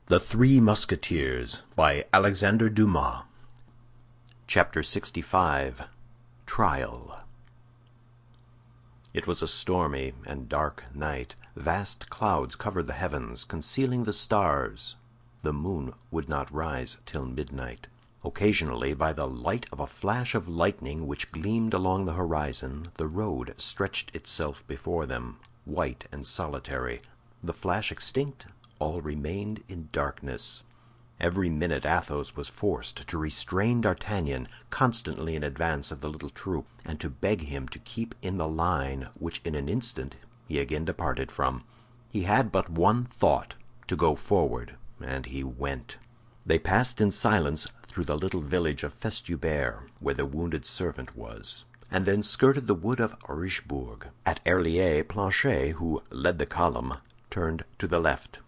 The Three Musketeers by Alexandre Dumas. Chapter 65. Trial. It was a stormy and dark night. Vast clouds covered the heavens, concealing the stars. The moon would not rise till midnight. Occasionally, by the light of a flash of lightning which gleamed along the horizon, the road stretched itself before them, white and solitary. The flash extinct, all remained in darkness. Every minute Athos was forced to restrain D'Artagnan, constantly in advance of the little troop, and to beg him to keep in the line which in an instant he again departed from. He had but one thought, to go forward, and he went. They passed in silence through the little village of Festubert, where the wounded servant was, and then skirted the wood of Richebourg. At Herlier, Planchet, who led the column, turned to the left.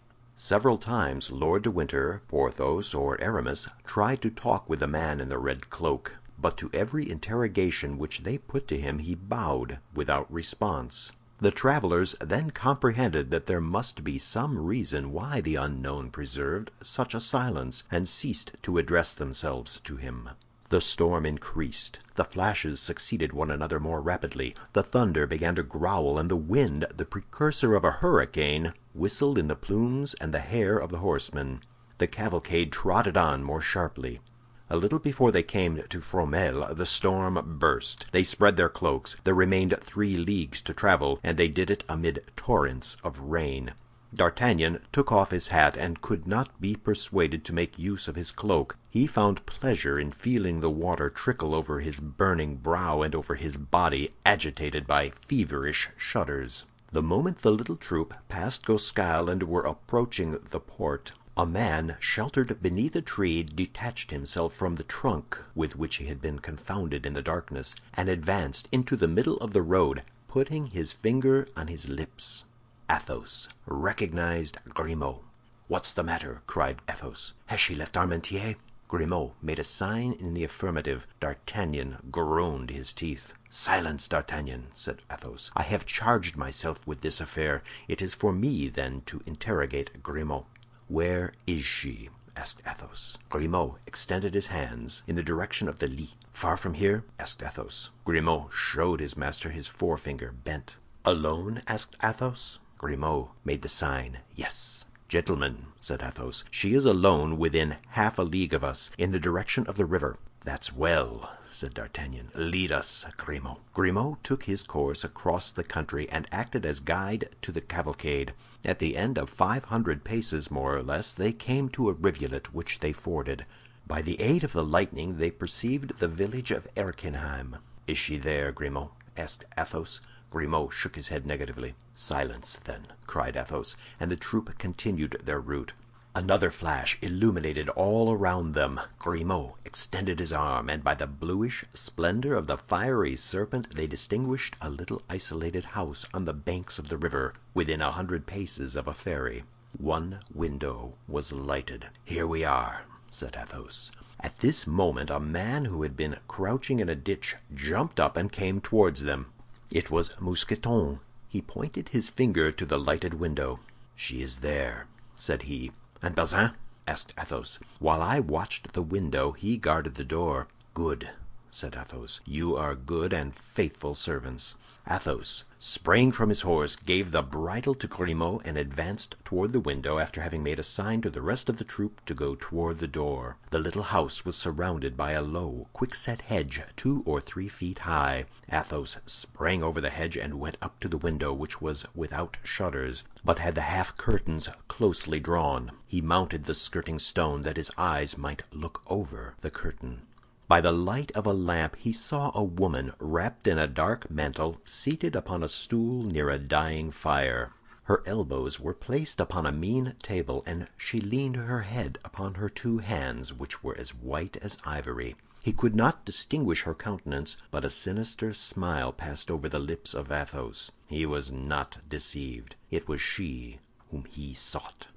Several times Lord de Winter, Porthos, or Aramis tried to talk with the man in the red cloak, but to every interrogation which they put to him he bowed without response. The travelers then comprehended that there must be some reason why the unknown preserved such a silence, and ceased to address themselves to him. The storm increased. The flashes succeeded one another more rapidly. The thunder began to growl, and the wind, the precursor of a hurricane, whistled in the plumes and the hair of the horsemen. The cavalcade trotted on more sharply. A little before they came to Fromelles, the storm burst. They spread their cloaks. There remained 3 leagues to travel, and they did it amid torrents of rain. D'Artagnan took off his hat and could not be persuaded to make use of his cloak. He found pleasure in feeling the water trickle over his burning brow and over his body agitated by feverish shudders. The moment the little troop passed Goskal and were approaching the port, a man sheltered beneath a tree detached himself from the trunk with which he had been confounded in the darkness, and advanced into the middle of the road, putting his finger on his lips. Athos recognized Grimaud. "What's the matter?" cried Athos. "Has she left Armentières?" Grimaud made a sign in the affirmative. D'Artagnan groaned his teeth. "Silence, D'Artagnan," said Athos. "I have charged myself with this affair. It is for me, then, to interrogate Grimaud." "Where is she?" asked Athos. Grimaud extended his hands in the direction of the Lys. "Far from here?" asked Athos. Grimaud showed his master his forefinger bent. "Alone?" asked Athos. Grimaud made the sign, yes. "Gentlemen," said Athos, "she is alone within half a league of us, in the direction of the river." "That's well," said D'Artagnan. "Lead us, Grimaud." Grimaud took his course across the country, and acted as guide to the cavalcade. At the end of 500 paces, more or less, they came to a rivulet, which they forded. By the aid of the lightning they perceived the village of Erquinheim. "Is she there, Grimaud?" asked Athos. Grimaud shook his head negatively. "Silence, then," cried Athos, and the troop continued their route. Another flash illuminated all around them. Grimaud extended his arm, and by the bluish splendor of the fiery serpent they distinguished a little isolated house on the banks of the river, within 100 paces of a ferry. One window was lighted. "Here we are," said Athos. At this moment a man who had been crouching in a ditch jumped up and came towards them. It was Mousqueton. He pointed his finger to the lighted window. "She is there," said he. "And Bazin?" asked Athos. "While I watched the window, he guarded the door." "Good," said Athos. "You are good and faithful servants." Athos sprang from his horse, gave the bridle to Grimaud, and advanced toward the window, after having made a sign to the rest of the troop to go toward the door. The little house was surrounded by a low, quickset hedge, 2 or 3 feet high. Athos sprang over the hedge and went up to the window, which was without shutters, but had the half curtains closely drawn. He mounted the skirting stone, that his eyes might look over the curtain. By the light of a lamp he saw a woman, wrapped in a dark mantle, seated upon a stool near a dying fire. Her elbows were placed upon a mean table, and she leaned her head upon her 2 hands, which were as white as ivory. He could not distinguish her countenance, but a sinister smile passed over the lips of Athos. He was not deceived. It was she whom he sought.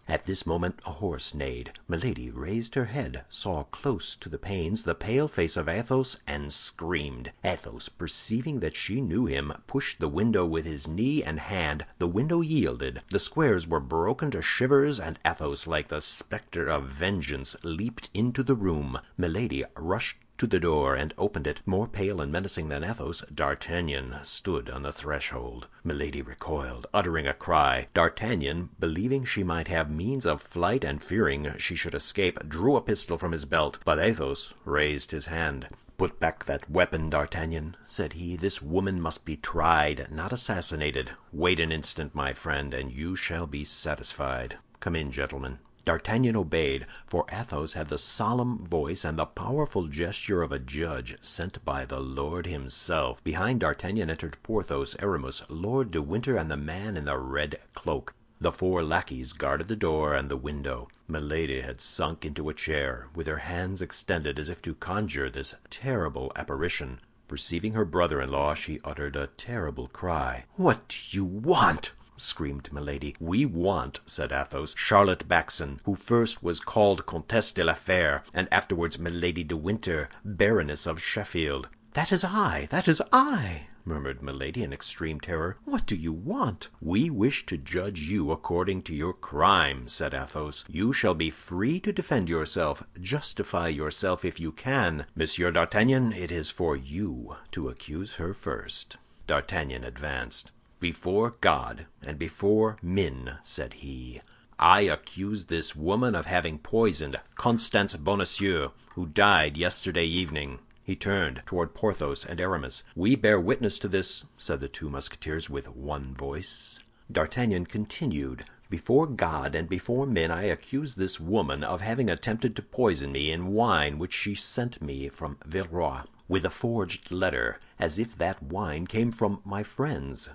At this moment a horse neighed. Milady raised her head, saw close to the panes the pale face of Athos, and screamed. Athos, perceiving that she knew him, pushed the window with his knee and hand. The window yielded, the squares were broken to shivers, and Athos, like the spectre of vengeance, leaped into the room. Milady rushed to the door and opened it. More pale and menacing than Athos, D'Artagnan stood on the threshold. Milady recoiled, uttering a cry. D'Artagnan, believing she might have means of flight and fearing she should escape, drew a pistol from his belt, but Athos raised his hand. "Put back that weapon, D'Artagnan," said he. "This woman must be tried, not assassinated. Wait an instant, my friend, and you shall be satisfied. Come in, gentlemen." D'Artagnan obeyed, for Athos had the solemn voice and the powerful gesture of a judge sent by the Lord himself. Behind D'Artagnan entered Porthos, Aramis, Lord de Winter, and the man in the red cloak. The four lackeys guarded the door and the window. Milady had sunk into a chair, with her hands extended as if to conjure this terrible apparition. Perceiving her brother-in-law, she uttered a terrible cry. "What do you want?" screamed Milady. "We want," said Athos, "Charlotte Backson, who first was called Comtesse de la Fère, and afterwards Milady de Winter, Baroness of Sheffield." "That is I," murmured Milady in extreme terror. "What do you want?" "We wish to judge you according to your crime," said Athos. "You shall be free to defend yourself. Justify yourself if you can. Monsieur d'Artagnan, it is for you to accuse her first." D'Artagnan advanced. "Before God and before men," said he, "I accuse this woman of having poisoned Constance Bonacieux, who died yesterday evening." He turned toward Porthos and Aramis. "We bear witness to this," said the two Musketeers with one voice. D'Artagnan continued. "Before God and before men I accuse this woman of having attempted to poison me in wine which she sent me from Villeroy, with a forged letter, as if that wine came from my friends.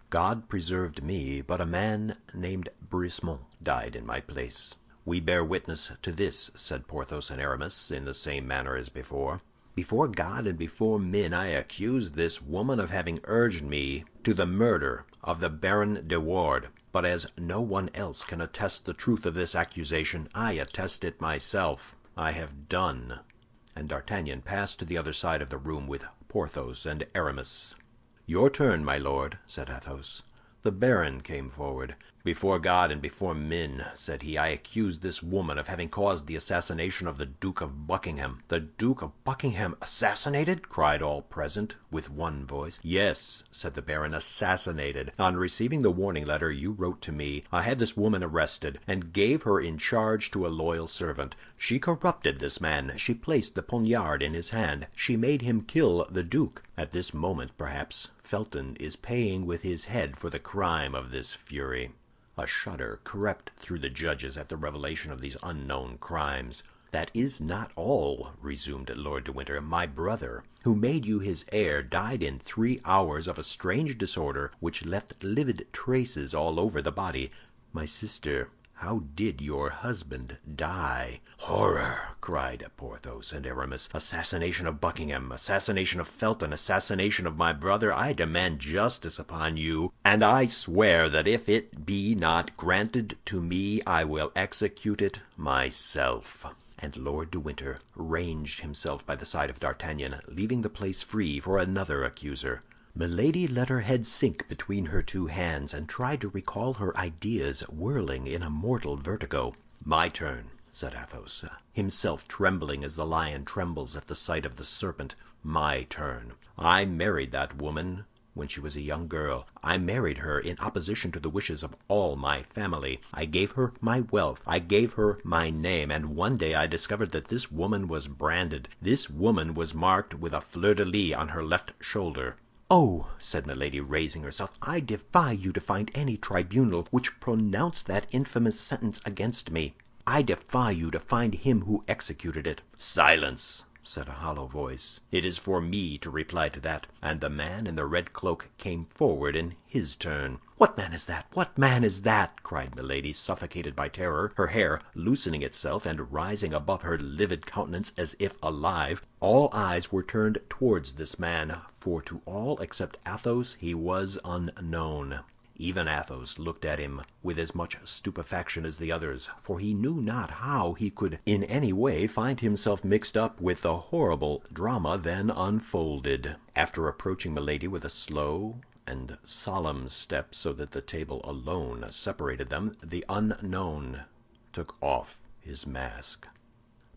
God preserved me, but a man named Brismont died in my place." "We bear witness to this," said Porthos and Aramis, in the same manner as before. "Before God and before men I accuse this woman of having urged me to the murder of the Baron de Wardes. But as no one else can attest the truth of this accusation, I attest it myself. I have done." And D'Artagnan passed to the other side of the room with Porthos and Aramis. "Your turn, my lord," said Athos. The baron came forward. "Before God and before men," said he, "I accuse this woman of having caused the assassination of the Duke of Buckingham." "The Duke of Buckingham assassinated?" cried all present with one voice. "Yes," said the baron, "assassinated. On receiving the warning letter you wrote to me, I had this woman arrested, and gave her in charge to a loyal servant. She corrupted this man. She placed the poniard in his hand. She made him kill the duke. At this moment, perhaps, Felton is paying with his head for the crime of this fury." A shudder crept through the judges at the revelation of these unknown crimes. "That is not all," resumed Lord de Winter. "My brother, who made you his heir, died in 3 hours of a strange disorder which left livid traces all over the body. My sister, how did your husband die?" "Horror!" cried Porthos and Aramis. "Assassination of Buckingham, assassination of Felton, assassination of my brother. I demand justice upon you, and I swear that if it be not granted to me, I will execute it myself." And Lord de Winter ranged himself by the side of D'Artagnan, leaving the place free for another accuser. Milady let her head sink between her two hands, and tried to recall her ideas, whirling in a mortal vertigo. "My turn," said Athos, himself trembling as the lion trembles at the sight of the serpent. "My turn. I married that woman when she was a young girl. I married her in opposition to the wishes of all my family. I gave her my wealth, I gave her my name, and one day I discovered that this woman was branded. This woman was marked with a fleur-de-lis on her left shoulder." "Oh," said Milady, raising herself, "I defy you to find any tribunal which pronounced that infamous sentence against me. I defy you to find him who executed it." "Silence!" said a hollow voice. "It is for me to reply to that." And the man in the red cloak came forward in his turn. "What man is that? What man is that?" cried Milady, suffocated by terror, her hair loosening itself and rising above her livid countenance as if alive. All eyes were turned towards this man, for to all except Athos he was unknown. Even Athos looked at him with as much stupefaction as the others, for he knew not how he could in any way find himself mixed up with the horrible drama then unfolded. After approaching Milady with a slow and solemn step, so that the table alone separated them, the unknown took off his mask.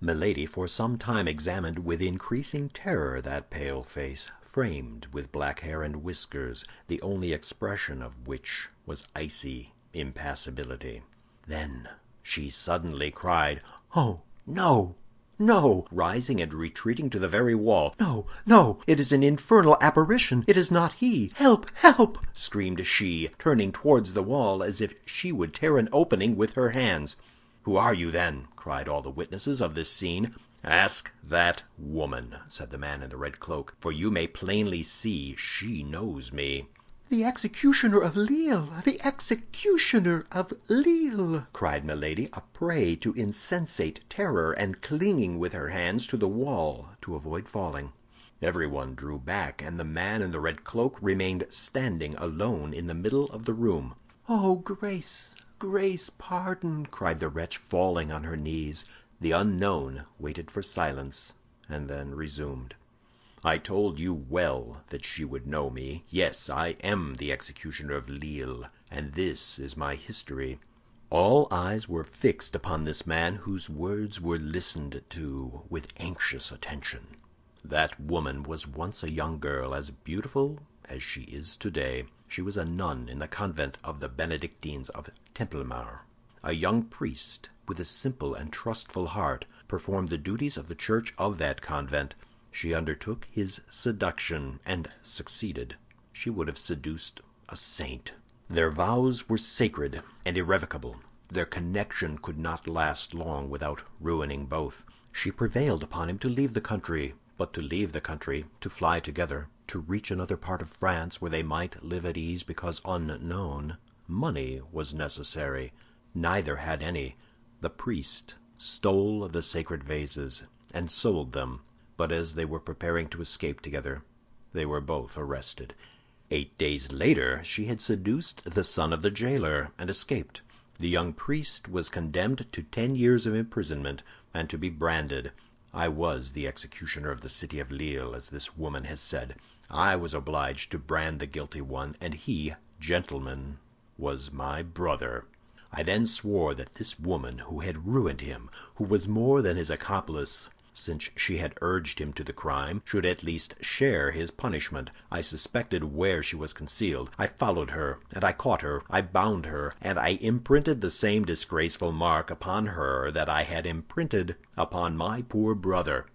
Milady for some time examined with increasing terror that pale face, framed with black hair and whiskers, the only expression of which was icy impassibility. Then she suddenly cried, "Oh, no! No!" rising and retreating to the very wall. "No, no! It is an infernal apparition! It is not he! Help, help!" screamed she, turning towards the wall as if she would tear an opening with her hands. "Who are you, then?" cried all the witnesses of this scene. "Ask that woman," said the man in the red cloak, "for you may plainly see she knows me." "The executioner of Lille! The executioner of Lille!" cried Milady, a prey to insensate terror, and clinging with her hands to the wall to avoid falling. Everyone drew back, and the man in the red cloak remained standing alone in the middle of the room. "Oh, grace, grace, pardon!" cried the wretch, falling on her knees. The unknown waited for silence, and then resumed. "I told you well that she would know me. Yes, I am the executioner of Lille, and this is my history." All eyes were fixed upon this man, whose words were listened to with anxious attention. That woman was once a young girl, as beautiful as she is today. She was a nun in the convent of the Benedictines of Templemar. A young priest, with a simple and trustful heart, performed the duties of the church of that convent. She undertook his seduction, and succeeded. She would have seduced a saint. Their vows were sacred and irrevocable. Their connection could not last long without ruining both. She prevailed upon him to leave the country, but to leave the country, to fly together, to reach another part of France where they might live at ease because unknown. Money was necessary. Neither had any. The priest stole the sacred vases and sold them, but as they were preparing to escape together, they were both arrested. 8 days later she had seduced the son of the jailer and escaped. The young priest was condemned to 10 years of imprisonment and to be branded. I was the executioner of the city of Lille, as this woman has said. I was obliged to brand the guilty one, and he, gentlemen, was my brother. I then swore that this woman who had ruined him, who was more than his accomplice, since she had urged him to the crime, should at least share his punishment. I suspected where she was concealed. I followed her, and I caught her. I bound her, and I imprinted the same disgraceful mark upon her that I had imprinted upon my poor brother.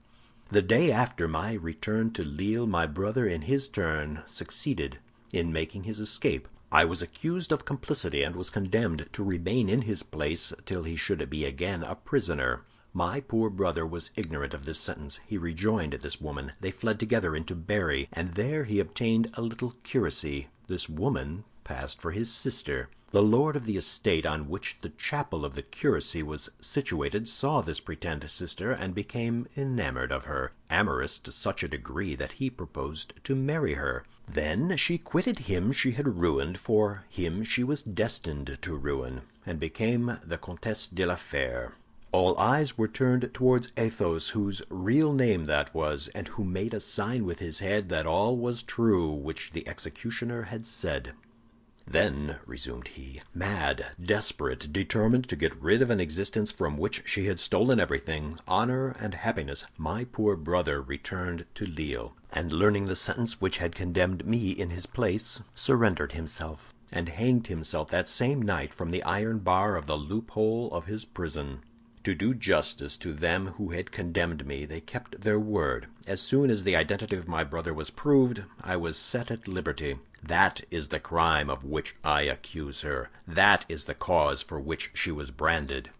The day after my return to Lille, my brother in his turn succeeded in making his escape. I was accused of complicity and was condemned to remain in his place till he should be again a prisoner. My poor brother was ignorant of this sentence. He rejoined this woman. They fled together into Berry, and there he obtained a little curacy. This woman passed for his sister. The lord of the estate on which the chapel of the curacy was situated saw this pretend sister and became enamored of her, amorous to such a degree that he proposed to marry her. Then she quitted him she had ruined for him she was destined to ruin, and became the Comtesse de la Fère. All eyes were turned towards Athos, whose real name that was, and who made a sign with his head that all was true which the executioner had said. "Then," resumed he, "mad, desperate, determined to get rid of an existence from which she had stolen everything, honor and happiness, my poor brother returned to Lille, and learning the sentence which had condemned me in his place, surrendered himself, and hanged himself that same night from the iron bar of the loophole of his prison. To do justice to them who had condemned me, they kept their word. As soon as the identity of my brother was proved, I was set at liberty. That is the crime of which I accuse her. That is the cause for which she was branded."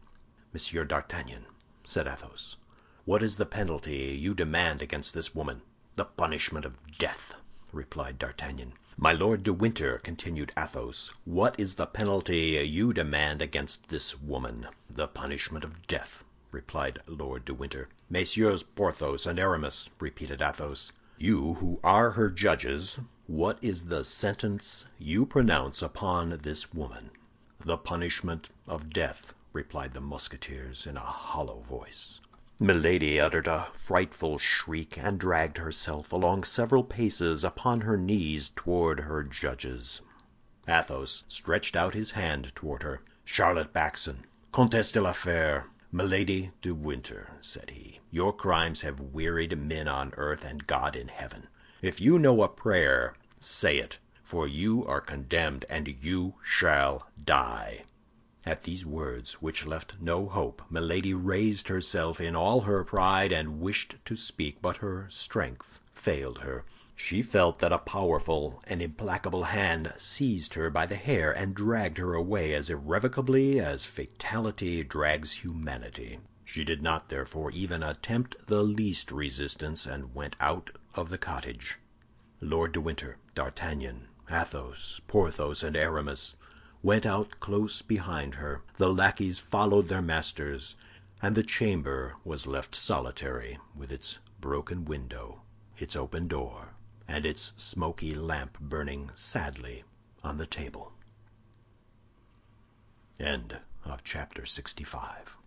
"Monsieur d'Artagnan," said Athos, "what is the penalty you demand against this woman?" "The punishment of death," replied D'Artagnan. "My Lord de Winter," continued Athos, "what is the penalty you demand against this woman?" "The punishment of death," replied Lord de Winter. "Messieurs Porthos and Aramis," repeated Athos, "you who are her judges, What is the sentence you pronounce upon this woman?" "The punishment of death," replied the Musketeers in a hollow voice. Milady uttered a frightful shriek, and dragged herself along several paces upon her knees toward her judges. Athos stretched out his hand toward her. "Charlotte Backson, Comtesse de la Fère, Milady de Winter," said he, "your crimes have wearied men on earth and God in heaven. If you know a prayer, say it, for you are condemned, and you shall die." At these words, which left no hope, Milady raised herself in all her pride and wished to speak, but her strength failed her. She felt that a powerful and implacable hand seized her by the hair and dragged her away as irrevocably as fatality drags humanity. She did not, therefore, even attempt the least resistance, and went out of the cottage. Lord de Winter, D'Artagnan, Athos, Porthos, and Aramis went out close behind her. The lackeys followed their masters, and the chamber was left solitary, with its broken window, its open door, and its smoky lamp burning sadly on the table. End of chapter 65.